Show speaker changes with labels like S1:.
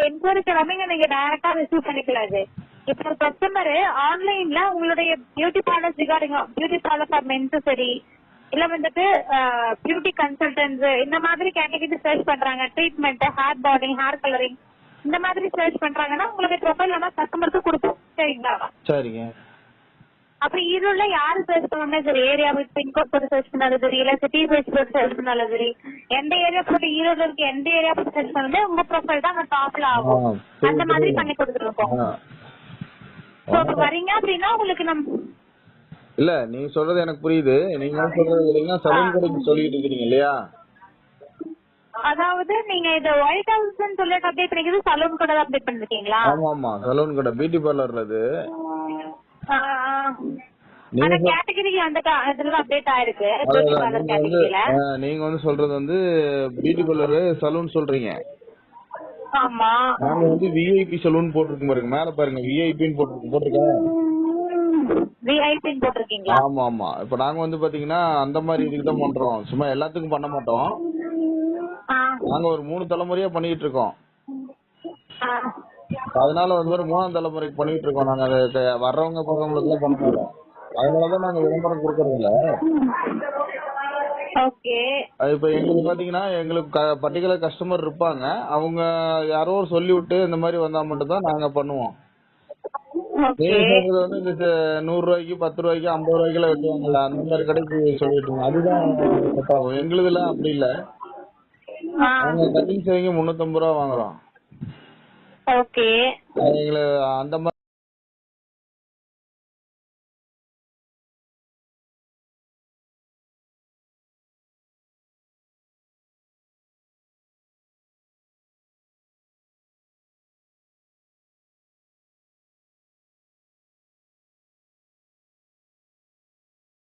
S1: Enquiries எல்லாமே நீங்க டைரக்டா ரிசீவ் பண்ணிக்கலாது. இப்போ கஸ்டமர் ஆன்லைன்ல உங்களுடைய beauty parlours regarding beauty parlour for மென்ஸும் சரி, இல்ல வந்துட்டு பியூட்டி கன்சல்டன்ஸ் இந்த மாதிரி கேட்டகரி சர்ச் பண்றாங்க, ட்ரீட்மெண்ட், ஹேர் பாடிங், ஹேர் கலரிங் இந்த மாதிரி சர்ச் பண்றாங்கன்னா உங்களுக்கு ப்ரொஃபைல் நம்ம கஸ்டமருக்கு கொடுப்போம். சரிங்களா?
S2: சரிங்க.
S1: அப்ப ஈரோடுல யாரு சர்ச் பண்ணாலும் சரி, ஏரியா பின்கோட் போட்டு சர்ச் பண்ணாலும் சரி, இல்ல சிட்டி போட்டு சர்ச் பண்ணாலும் சரி, எந்த ஏரியா போட்டு ஈரோடுல இருக்க எந்த ஏரியா போட்டு சர்ச் பண்ணாலும் உங்க ப்ரொஃபைல் தான் அங்க டாப்ல ஆகும். அந்த மாதிரி பண்ணி கொடுத்துருக்கோம். வரீங்க அப்படின்னா உங்களுக்கு
S2: இல்ல நீங்க சொல்றது எனக்கு புரியுது. நீங்க சொல்றது சலூன் கடைக்கு சொல்லிட்டு இருக்கீங்க இல்லையா?
S1: அதாவது நீங்க இத ஒயிட் ஹவுஸ் சொல்லிட்டு அப்டேட் பண்ணிக்கிறது சலூன் கடை அப்டேட் பண்ணிருக்கீங்களா?
S2: ஆமா ஆமா, சலூன் கடை பியூட்டி பார்லர்ல அது.
S1: அந்த கேட்டகரி அந்த இதுல அப்டேட் ஆயிருக்கு.
S2: நீங்க வந்து சொல்றது வந்து பியூட்டி பார்லர் சலூன் சொல்றீங்க.
S1: ஆமா,
S2: நாங்க வந்து விஐபி சலூன் போட்டுருக்கோம் பாருங்க, மேல பாருங்க விஐபின்னு போட்டுருக்கோம்.
S1: விஐபின்னு போட்டுருக்கீங்களா?
S2: ஆமா ஆமா. இப்ப நாங்க வந்து பாத்தீங்கன்னா அந்த மாதிரி இதுக்கு தான் பண்றோம், சும்மா எல்லாத்துக்கும் பண்ண மாட்டோம். நாங்க ஒரு 3 தலைமுறையா பண்ணிட்டு இருக்கோம். அதனால வந்து ஒரு 3ஆம் தலைமுறைக்கு பண்ணிட்டு இருக்கோம். நாங்க வர்றவங்க போறவங்களுக்கு எல்லாம் பண்ண மாட்டோம். அதனாலதான் நாங்க விளம்பரம் கொடுக்கறது இல்ல. இப்ப எங்களுக்கு பாத்தீங்கன்னா எங்களுக்கு பர்டிகுலர் கஸ்டமர் இருப்பாங்க, அவங்க யாரோ சொல்லி விட்டு இந்த மாதிரி வந்தா மட்டும் தான் நாங்க பண்ணுவோம். நீங்க சொல்றது வந்து இந்த 100 ரூபாய்க்கு 10 ரூபாய்க்கு 50 ரூபாய்க்குலாம் வெட்டுவாங்கல்ல, அந்த மாதிரி கடைக்கு சொல்லிட்டு இருக்கோம். அதுதான் செட் ஆகும். எங்களுது எல்லாம் அப்படி இல்ல. நாங்க கட்டிங் சேவிங்க 350 ரூபா வாங்குறோம். எங்களுக்கு அந்த மாதிரி